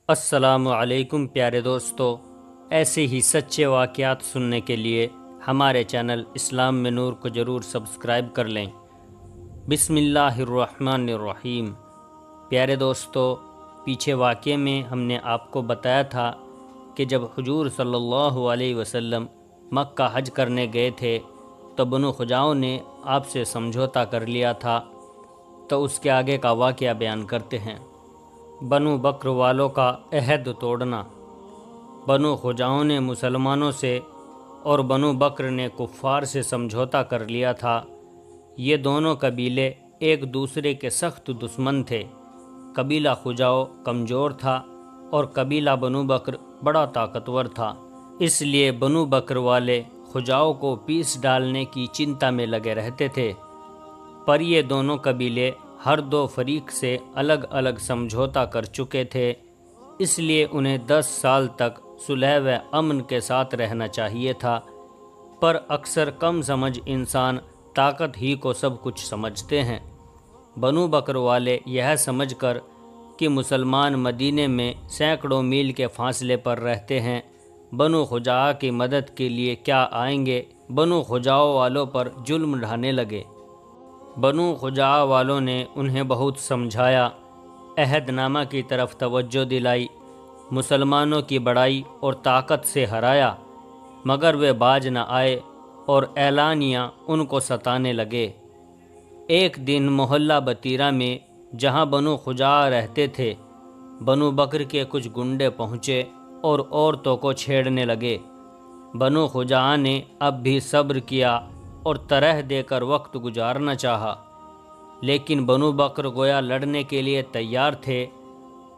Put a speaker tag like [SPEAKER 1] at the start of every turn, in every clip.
[SPEAKER 1] السلام علیکم پیارے دوستو، ایسے ہی سچے واقعات سننے کے لیے ہمارے چینل اسلام میں نور کو ضرور سبسکرائب کر لیں۔ بسم اللہ الرحمن الرحیم۔ پیارے دوستو، پیچھے واقعے میں ہم نے آپ کو بتایا تھا کہ جب حضور صلی اللہ علیہ وسلم مکہ حج کرنے گئے تھے تو بنو خزاعہ نے آپ سے سمجھوتا کر لیا تھا، تو اس کے آگے کا واقعہ بیان کرتے ہیں۔ بنو بکر والوں کا عہد توڑنا۔ بنو خزاعہ نے مسلمانوں سے اور بنو بکر نے کفار سے سمجھوتا کر لیا تھا۔ یہ دونوں قبیلے ایک دوسرے کے سخت دشمن تھے۔ قبیلہ خزاعہ کمزور تھا اور قبیلہ بنو بکر بڑا طاقتور تھا، اس لیے بنو بکر والے خزاعہ کو پیس ڈالنے کی چنتا میں لگے رہتے تھے۔ پر یہ دونوں قبیلے ہر دو فریق سے الگ الگ سمجھوتا کر چکے تھے، اس لیے انہیں 10 سال تک صلح و امن کے ساتھ رہنا چاہیے تھا۔ پر اکثر کم سمجھ انسان طاقت ہی کو سب کچھ سمجھتے ہیں۔ بنو بکر والے یہ سمجھ کر کہ مسلمان مدینے میں سینکڑوں میل کے فاصلے پر رہتے ہیں، بنو خزاعہ کی مدد کے لیے کیا آئیں گے، بنو خزاعہ والوں پر ظلم ڈھانے لگے۔ بنو خزاعہ والوں نے انہیں بہت سمجھایا، عہد نامہ کی طرف توجہ دلائی، مسلمانوں کی بڑائی اور طاقت سے ہرایا، مگر وہ باز نہ آئے اور اعلانیہ ان کو ستانے لگے۔ ایک دن محلہ بطیرہ میں جہاں بنو خزاعہ رہتے تھے، بنو بکر کے کچھ گنڈے پہنچے اور عورتوں کو چھیڑنے لگے۔ بنو خزاعہ نے اب بھی صبر کیا اور طرح دے کر وقت گزارنا چاہا، لیکن بنو بکر گویا لڑنے کے لیے تیار تھے۔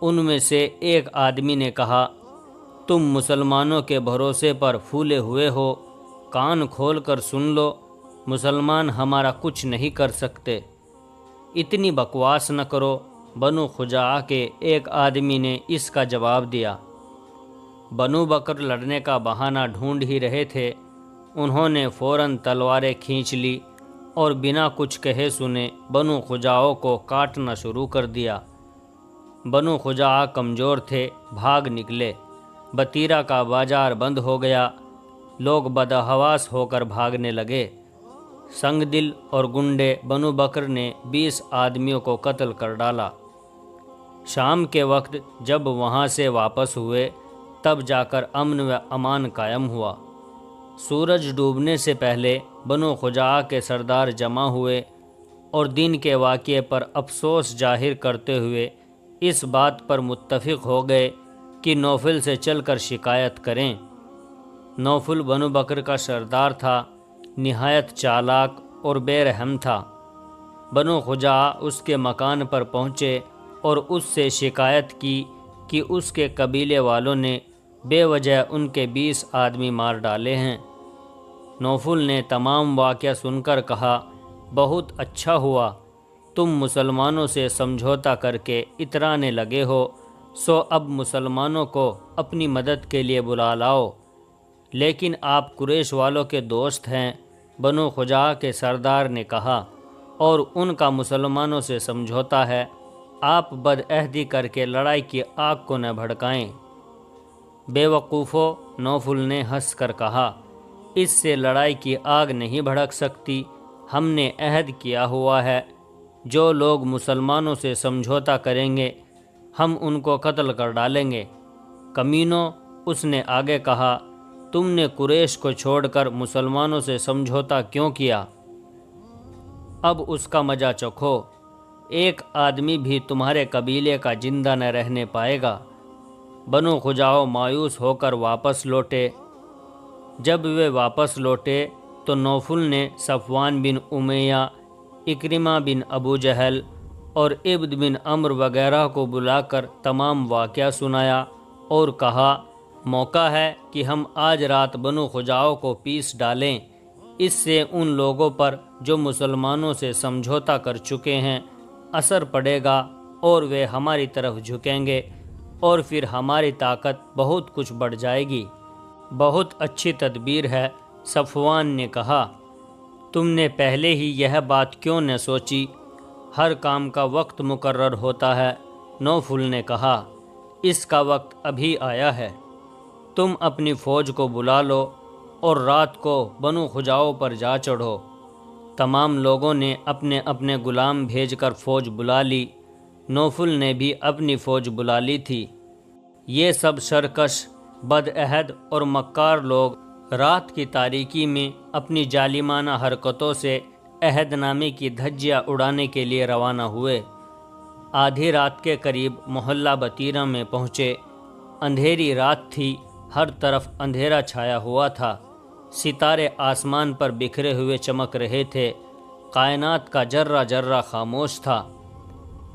[SPEAKER 1] ان میں سے ایک آدمی نے کہا، تم مسلمانوں کے بھروسے پر پھولے ہوئے ہو، کان کھول کر سن لو، مسلمان ہمارا کچھ نہیں کر سکتے۔ اتنی بکواس نہ کرو، بنو خزاعہ کے ایک آدمی نے اس کا جواب دیا۔ بنو بکر لڑنے کا بہانہ ڈھونڈ ہی رہے تھے، انہوں نے فوراً تلواریں کھینچ لی اور بنا کچھ کہے سنے بنو خزاعہ کو کاٹنا شروع کر دیا۔ بنو خزاعہ کمزور تھے، بھاگ نکلے۔ بطیرہ کا بازار بند ہو گیا، لوگ بدحواس ہو کر بھاگنے لگے۔ سنگ دل اور گنڈے بنو بکر نے 20 آدمیوں کو قتل کر ڈالا۔ شام کے وقت جب وہاں سے واپس ہوئے تب جا کر امن و امان قائم ہوا۔ سورج ڈوبنے سے پہلے بنو خزاعہ کے سردار جمع ہوئے اور دن کے واقعے پر افسوس ظاہر کرتے ہوئے اس بات پر متفق ہو گئے کہ نوفل سے چل کر شکایت کریں۔ نوفل بنو بکر کا سردار تھا، نہایت چالاک اور بے رحم تھا۔ بنو خزاعہ اس کے مکان پر پہنچے اور اس سے شکایت کی کہ اس کے قبیلے والوں نے بے وجہ ان کے 20 آدمی مار ڈالے ہیں۔ نوفل نے تمام واقعہ سن کر کہا، بہت اچھا ہوا، تم مسلمانوں سے سمجھوتا کر کے اترانے لگے ہو، سو اب مسلمانوں کو اپنی مدد کے لیے بلا لاؤ۔ لیکن آپ قریش والوں کے دوست ہیں، بنو خزاعہ کے سردار نے کہا، اور ان کا مسلمانوں سے سمجھوتا ہے، آپ بدعہدی کر کے لڑائی کی آگ کو نہ بھڑکائیں۔ بے وقوفو، نوفل نے ہنس کر کہا، اس سے لڑائی کی آگ نہیں بھڑک سکتی، ہم نے عہد کیا ہوا ہے، جو لوگ مسلمانوں سے سمجھوتا کریں گے ہم ان کو قتل کر ڈالیں گے۔ کمینوں، اس نے آگے کہا، تم نے قریش کو چھوڑ کر مسلمانوں سے سمجھوتا کیوں کیا؟ اب اس کا مزہ چکھو، ایک آدمی بھی تمہارے قبیلے کا زندہ نہ رہنے پائے گا۔ بنو خزاعہ مایوس ہو کر واپس لوٹے۔ جب وہ واپس لوٹے تو نوفل نے صفوان بن امیہ، اکرمہ بن ابو جہل اور عبد بن عمرو وغیرہ کو بلا کر تمام واقعہ سنایا اور کہا، موقع ہے کہ ہم آج رات بنو خزاعہ کو پیس ڈالیں، اس سے ان لوگوں پر جو مسلمانوں سے سمجھوتا کر چکے ہیں اثر پڑے گا اور وہ ہماری طرف جھکیں گے اور پھر ہماری طاقت بہت کچھ بڑھ جائے گی۔ بہت اچھی تدبیر ہے، صفوان نے کہا، تم نے پہلے ہی یہ بات کیوں نہ سوچی؟ ہر کام کا وقت مقرر ہوتا ہے۔ نوفل نے کہا، اس کا وقت ابھی آیا ہے، تم اپنی فوج کو بلا لو اور رات کو بنو خجاؤ پر جا چڑھو۔ تمام لوگوں نے اپنے اپنے غلام بھیج کر فوج بلا لی۔ نوفل نے بھی اپنی فوج بلا لی تھی۔ یہ سب سرکش، بد عہد اور مکار لوگ رات کی تاریکی میں اپنی ظالمانہ حرکتوں سے عہد نامے کی دھجیاں اڑانے کے لیے روانہ ہوئے۔ آدھی رات کے قریب محلہ بطیرہ میں پہنچے۔ اندھیری رات تھی، ہر طرف اندھیرا چھایا ہوا تھا، ستارے آسمان پر بکھرے ہوئے چمک رہے تھے، کائنات کا جرہ جرہ خاموش تھا۔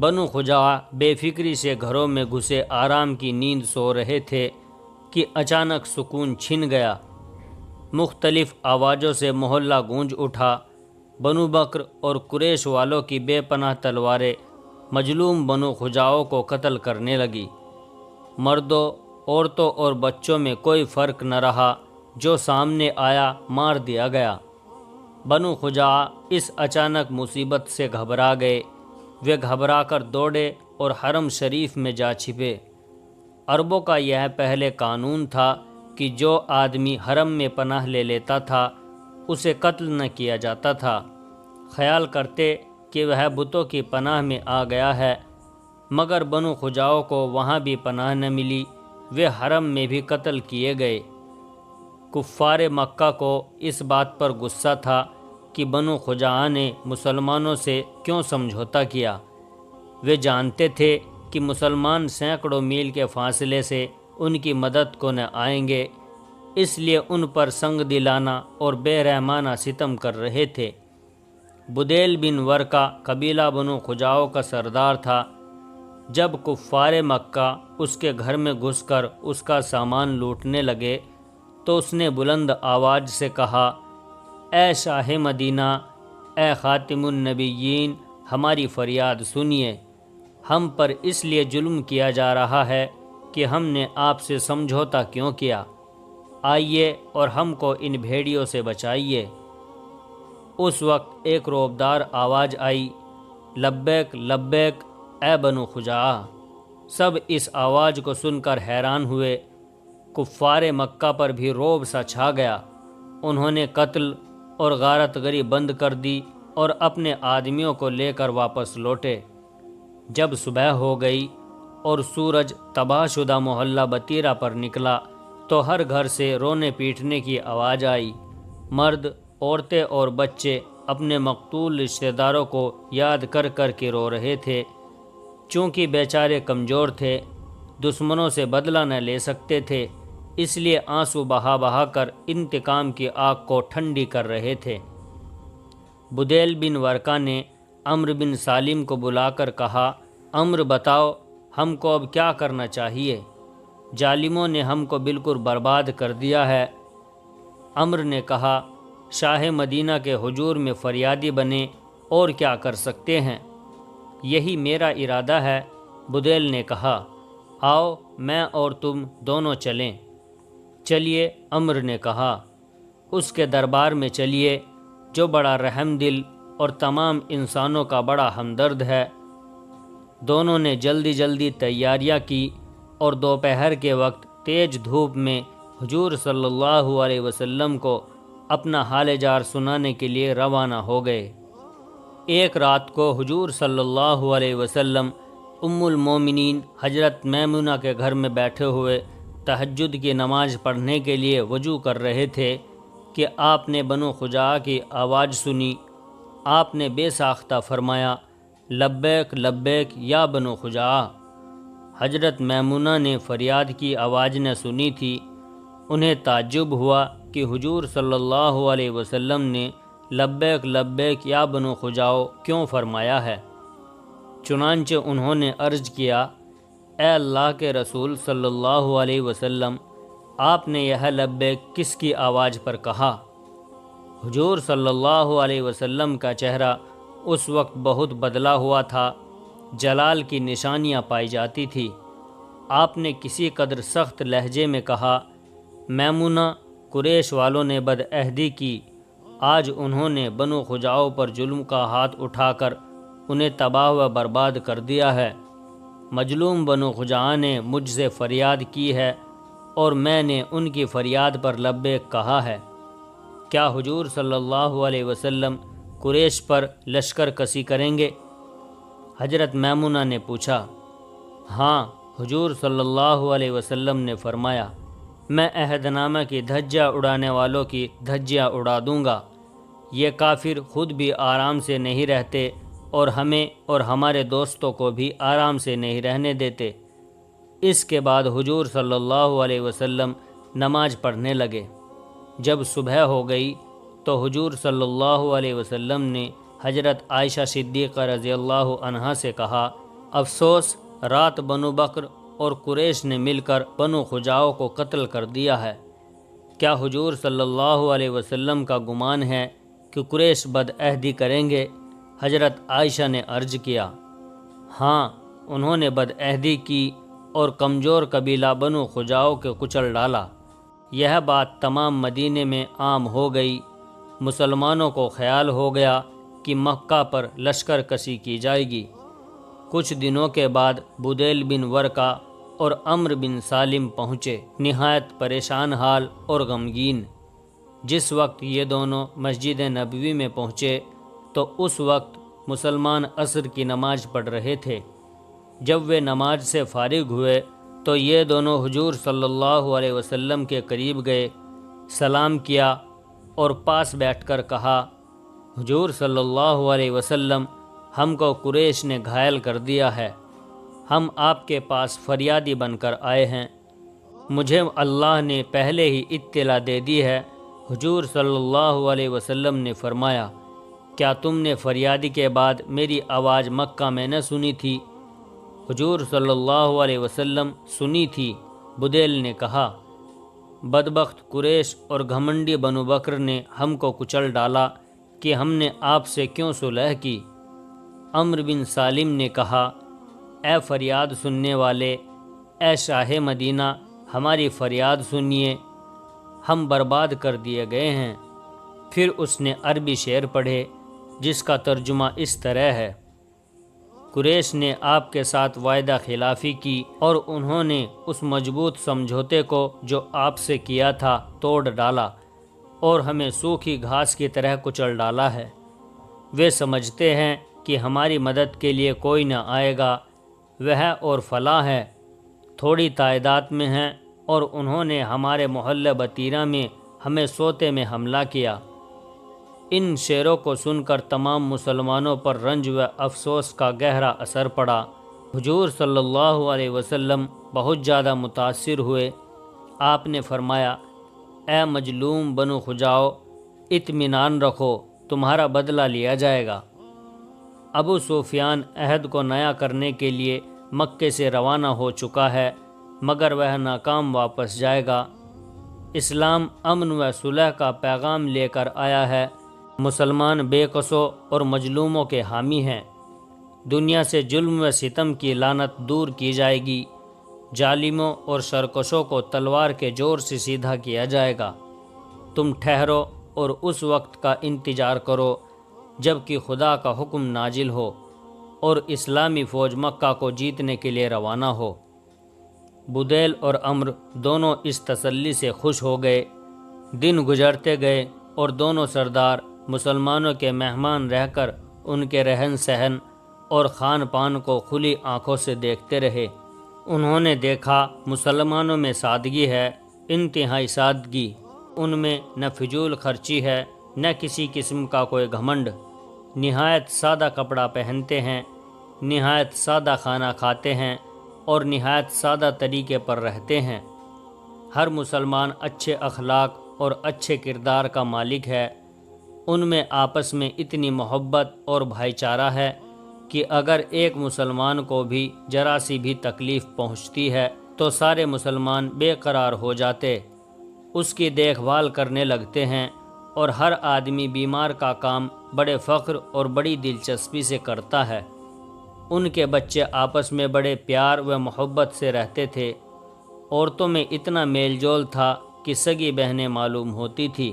[SPEAKER 1] بنو خجاع بے فکری سے گھروں میں گھسے آرام کی نیند سو رہے تھے کہ اچانک سکون چھن گیا۔ مختلف آوازوں سے محلہ گونج اٹھا۔ بنو بکر اور قریش والوں کی بے پناہ تلواریں مظلوم بنو خجاؤ کو قتل کرنے لگی۔ مردوں، عورتوں اور بچوں میں کوئی فرق نہ رہا، جو سامنے آیا مار دیا گیا۔ بنو خجاع اس اچانک مصیبت سے گھبرا گئے۔ وہ گھبرا کر دوڑے اور حرم شریف میں جا چھپے۔ عربوں کا یہ پہلے قانون تھا کہ جو آدمی حرم میں پناہ لے لیتا تھا اسے قتل نہ کیا جاتا تھا۔ خیال کرتے کہ وہ بتوں کی پناہ میں آ گیا ہے، مگر بنو خجاؤ کو وہاں بھی پناہ نہ ملی، وہ حرم میں بھی قتل کیے گئے۔ کفار مکہ کو اس بات پر غصہ تھا کہ بنو خجاع نے مسلمانوں سے کیوں سمجھوتا کیا۔ وہ جانتے تھے کہ مسلمان سینکڑوں میل کے فاصلے سے ان کی مدد کو نہ آئیں گے، اس لیے ان پر سنگ دلانہ اور بے رحمانہ ستم کر رہے تھے۔ بدیل بن ورقہ قبیلہ بنو خجاؤ کا سردار تھا۔ جب کفار مکہ اس کے گھر میں گھس کر اس کا سامان لوٹنے لگے تو اس نے بلند آواز سے کہا، اے شاہ مدینہ، اے خاتم النبیین، ہماری فریاد سنیے۔ ہم پر اس لیے ظلم کیا جا رہا ہے کہ ہم نے آپ سے سمجھوتا کیوں کیا؟ آئیے اور ہم کو ان بھیڑیوں سے بچائیے۔ اس وقت ایک رعبدار آواز آئی، لبیک لبیک اے بنو خجاع۔ سب اس آواز کو سن کر حیران ہوئے۔ کفار مکہ پر بھی رعب سا چھا گیا۔ انہوں نے قتل اور غارت گری بند کر دی اور اپنے آدمیوں کو لے کر واپس لوٹے۔ جب صبح ہو گئی اور سورج تباہ شدہ محلہ بطیرہ پر نکلا تو ہر گھر سے رونے پیٹنے کی آواز آئی۔ مرد، عورتیں اور بچے اپنے مقتول رشتہ داروں کو یاد کر کر کے رو رہے تھے۔ چونکہ بیچارے کمزور تھے، دشمنوں سے بدلہ نہ لے سکتے تھے، اس لیے آنسو بہا بہا کر انتقام کی آگ کو ٹھنڈی کر رہے تھے۔ بدیل بن ورقہ نے عمرو بن سالم کو بلا کر کہا، عمرو بتاؤ ہم کو اب کیا کرنا چاہیے؟ ظالموں نے ہم کو بالکل برباد کر دیا ہے۔ عمرو نے کہا، شاہ مدینہ کے حضور میں فریادی بنے اور کیا کر سکتے ہیں؟ یہی میرا ارادہ ہے۔ بدیل نے کہا، آؤ میں اور تم دونوں چلیں۔ چلیے، عمرو نے کہا، اس کے دربار میں چلیے جو بڑا رحم دل اور تمام انسانوں کا بڑا ہمدرد ہے۔ دونوں نے جلدی جلدی تیاریاں کی اور دوپہر کے وقت تیز دھوپ میں حضور صلی اللہ علیہ وسلم کو اپنا حال جار سنانے کے لیے روانہ ہو گئے۔ ایک رات کو حضور صلی اللہ علیہ وسلم ام المومنین حضرت میمونہ کے گھر میں بیٹھے ہوئے تہجد کی نماز پڑھنے کے لیے وضو کر رہے تھے کہ آپ نے بنو خجاع کی آواز سنی۔ آپ نے بے ساختہ فرمایا، لبیک لبیک یا بنو خجاع۔ حضرت میمونہ نے فریاد کی آواز نہ سنی تھی۔ انہیں تعجب ہوا کہ حضور صلی اللہ علیہ وسلم نے لبیک لبیک یا بنو خجاع کیوں فرمایا ہے۔ چنانچہ انہوں نے عرض کیا، اے اللہ کے رسول صلی اللہ علیہ وسلم، آپ نے یہ لبیک کس کی آواز پر کہا؟ حضور صلی اللہ علیہ وسلم کا چہرہ اس وقت بہت بدلا ہوا تھا، جلال کی نشانیاں پائی جاتی تھی۔ آپ نے کسی قدر سخت لہجے میں کہا، میمونہ، قریش والوں نے بد عہدی کی، آج انہوں نے بنو خجاع پر ظلم کا ہاتھ اٹھا کر انہیں تباہ و برباد کر دیا ہے۔ مجلوم بنو خزاعہ نے مجھ سے فریاد کی ہے اور میں نے ان کی فریاد پر لبیک کہا ہے۔ کیا حضور صلی اللہ علیہ وسلم قریش پر لشکر کشی کریں گے؟ حضرت میمونہ نے پوچھا۔ ہاں، حضور صلی اللہ علیہ وسلم نے فرمایا، میں عہد نامہ کی دھجیاں اڑانے والوں کی دھجیاں اڑا دوں گا۔ یہ کافر خود بھی آرام سے نہیں رہتے اور ہمیں اور ہمارے دوستوں کو بھی آرام سے نہیں رہنے دیتے۔ اس کے بعد حضور صلی اللہ علیہ وسلم نماز پڑھنے لگے۔ جب صبح ہو گئی تو حضور صلی اللہ علیہ وسلم نے حضرت عائشہ صدیقہ رضی اللہ عنہا سے کہا، افسوس، رات بنو بکر اور قریش نے مل کر بنو خزاعہ کو قتل کر دیا ہے۔ کیا حضور صلی اللہ علیہ وسلم کا گمان ہے کہ قریش بدعہدی کریں گے؟ حضرت عائشہ نے عرض کیا، ہاں، انہوں نے بدعہدی کی اور کمزور قبیلہ بنو خزاعہ کو کچل ڈالا۔ یہ بات تمام مدینے میں عام ہو گئی۔ مسلمانوں کو خیال ہو گیا کہ مکہ پر لشکر کشی کی جائے گی۔ کچھ دنوں کے بعد بدیل بن ورقہ اور عمرو بن سالم پہنچے، نہایت پریشان حال اور غمگین۔ جس وقت یہ دونوں مسجد نبوی میں پہنچے تو اس وقت مسلمان عصر کی نماز پڑھ رہے تھے۔ جب وہ نماز سے فارغ ہوئے تو یہ دونوں حضور صلی اللہ علیہ وسلم کے قریب گئے، سلام کیا اور پاس بیٹھ کر کہا، حضور صلی اللہ علیہ وسلم، ہم کو قریش نے گھائل کر دیا ہے، ہم آپ کے پاس فریادی بن کر آئے ہیں۔ مجھے اللہ نے پہلے ہی اطلاع دے دی ہے۔ حضور صلی اللہ علیہ وسلم نے فرمایا، کیا تم نے فریادی کے بعد میری آواز مکہ میں نہ سنی تھی؟ حضور صلی اللہ علیہ وسلم، سنی تھی۔ بدیل نے کہا، بدبخت قریش اور گھمنڈی بنو بکر نے ہم کو کچل ڈالا کہ ہم نے آپ سے کیوں صلح کی؟ عمرو بن سالم نے کہا، اے فریاد سننے والے، اے شاہ مدینہ، ہماری فریاد سنیے، ہم برباد کر دیے گئے ہیں۔ پھر اس نے عربی شعر پڑھے جس کا ترجمہ اس طرح ہے، قریش نے آپ کے ساتھ وعدہ خلافی کی اور انہوں نے اس مضبوط سمجھوتے کو جو آپ سے کیا تھا توڑ ڈالا اور ہمیں سوکھی گھاس کی طرح کچل ڈالا ہے۔ وہ سمجھتے ہیں کہ ہماری مدد کے لیے کوئی نہ آئے گا، وہ اور فلاں ہے، تھوڑی تعداد میں ہیں اور انہوں نے ہمارے محلہ بطیرہ میں ہمیں سوتے میں حملہ کیا۔ ان شعروں کو سن کر تمام مسلمانوں پر رنج و افسوس کا گہرا اثر پڑا۔ حضور صلی اللہ علیہ وسلم بہت زیادہ متاثر ہوئے۔ آپ نے فرمایا، اے مجلوم بنو خزاعہ، اطمینان رکھو، تمہارا بدلہ لیا جائے گا۔ ابو سفیان عہد کو نیا کرنے کے لیے مکے سے روانہ ہو چکا ہے، مگر وہ ناکام واپس جائے گا۔ اسلام امن و صلح کا پیغام لے کر آیا ہے۔ مسلمان بے قصوں اور مظلوموں کے حامی ہیں۔ دنیا سے ظلم و ستم کی لعنت دور کی جائے گی۔ ظالموں اور سرکشوں کو تلوار کے زور سے سیدھا کیا جائے گا۔ تم ٹھہرو اور اس وقت کا انتظار کرو جب کہ خدا کا حکم نازل ہو اور اسلامی فوج مکہ کو جیتنے کے لیے روانہ ہو۔ بدیل اور عمرو دونوں اس تسلی سے خوش ہو گئے۔ دن گزرتے گئے اور دونوں سردار مسلمانوں کے مہمان رہ کر ان کے رہن سہن اور کھان پان کو کھلی آنکھوں سے دیکھتے رہے۔ انہوں نے دیکھا مسلمانوں میں سادگی ہے، انتہائی سادگی۔ ان میں نہ فضول خرچی ہے، نہ کسی قسم کا کوئی گھمنڈ۔ نہایت سادہ کپڑا پہنتے ہیں، نہایت سادہ کھانا کھاتے ہیں اور نہایت سادہ طریقے پر رہتے ہیں۔ ہر مسلمان اچھے اخلاق اور اچھے کردار کا مالک ہے۔ ان میں آپس میں اتنی محبت اور بھائی چارہ ہے کہ اگر ایک مسلمان کو بھی ذرا سی بھی تکلیف پہنچتی ہے تو سارے مسلمان بے قرار ہو جاتے، اس کی دیکھ بھال کرنے لگتے ہیں، اور ہر آدمی بیمار کا کام بڑے فخر اور بڑی دلچسپی سے کرتا ہے۔ ان کے بچے آپس میں بڑے پیار و محبت سے رہتے تھے۔ عورتوں میں اتنا میل جول تھا کہ سگی بہنیں معلوم ہوتی تھی۔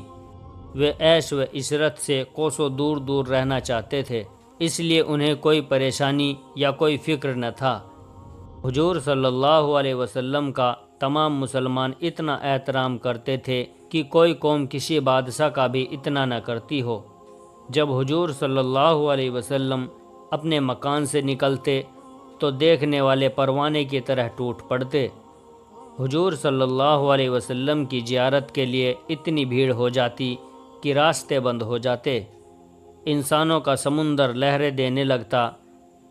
[SPEAKER 1] وہ عیش و عشرت سے کوسوں دور دور رہنا چاہتے تھے، اس لیے انہیں کوئی پریشانی یا کوئی فکر نہ تھا۔ حضور صلی اللہ علیہ وسلم کا تمام مسلمان اتنا احترام کرتے تھے کہ کوئی قوم کسی بادشاہ کا بھی اتنا نہ کرتی ہو۔ جب حضور صلی اللہ علیہ وسلم اپنے مکان سے نکلتے تو دیکھنے والے پروانے کی طرح ٹوٹ پڑتے۔ حضور صلی اللہ علیہ وسلم کی زیارت کے لیے اتنی بھیڑ ہو جاتی کہ راستے بند ہو جاتے، انسانوں کا سمندر لہریں دینے لگتا،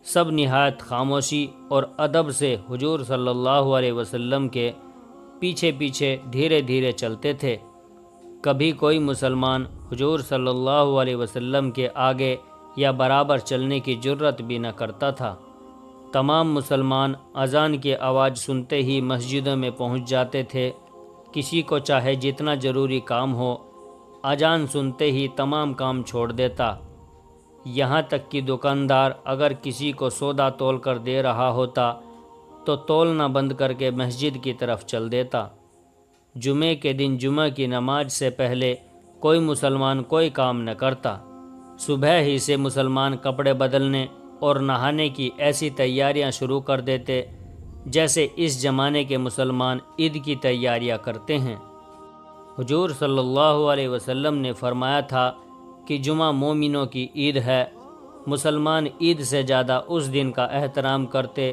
[SPEAKER 1] سب نہایت خاموشی اور ادب سے حضور صلی اللہ علیہ وسلم کے پیچھے پیچھے دھیرے دھیرے چلتے تھے۔ کبھی کوئی مسلمان حضور صلی اللہ علیہ وسلم کے آگے یا برابر چلنے کی جرت بھی نہ کرتا تھا۔ تمام مسلمان اذان کی آواز سنتے ہی مسجدوں میں پہنچ جاتے تھے۔ کسی کو چاہے جتنا ضروری کام ہو، اذان سنتے ہی تمام کام چھوڑ دیتا، یہاں تک کہ دکاندار اگر کسی کو سودا تول کر دے رہا ہوتا تو تولنا بند کر کے مسجد کی طرف چل دیتا۔ جمعے کے دن جمعہ کی نماز سے پہلے کوئی مسلمان کوئی کام نہ کرتا۔ صبح ہی سے مسلمان کپڑے بدلنے اور نہانے کی ایسی تیاریاں شروع کر دیتے جیسے اس زمانے کے مسلمان عید کی تیاریاں کرتے ہیں۔ حضور صلی اللہ علیہ وسلم نے فرمایا تھا کہ جمعہ مومنوں کی عید ہے۔ مسلمان عید سے زیادہ اس دن کا احترام کرتے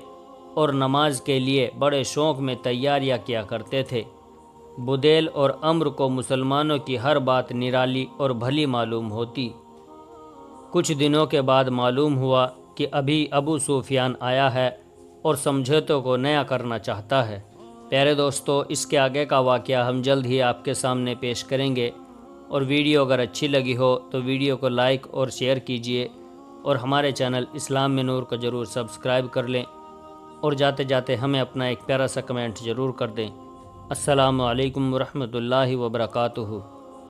[SPEAKER 1] اور نماز کے لیے بڑے شوق میں تیاریاں کیا کرتے تھے۔ بدیل اور امر کو مسلمانوں کی ہر بات نرالی اور بھلی معلوم ہوتی۔ کچھ دنوں کے بعد معلوم ہوا کہ ابھی ابو سفیان آیا ہے اور سمجھوتوں کو نیا کرنا چاہتا ہے۔ پیارے دوستو، اس کے آگے کا واقعہ ہم جلد ہی آپ کے سامنے پیش کریں گے، اور ویڈیو اگر اچھی لگی ہو تو ویڈیو کو لائک اور شیئر کیجئے، اور ہمارے چینل اسلام میں نور کو ضرور سبسکرائب کر لیں، اور جاتے جاتے ہمیں اپنا ایک پیارا سا کمنٹ ضرور کر دیں۔ السلام علیکم ورحمۃ اللہ وبرکاتہ۔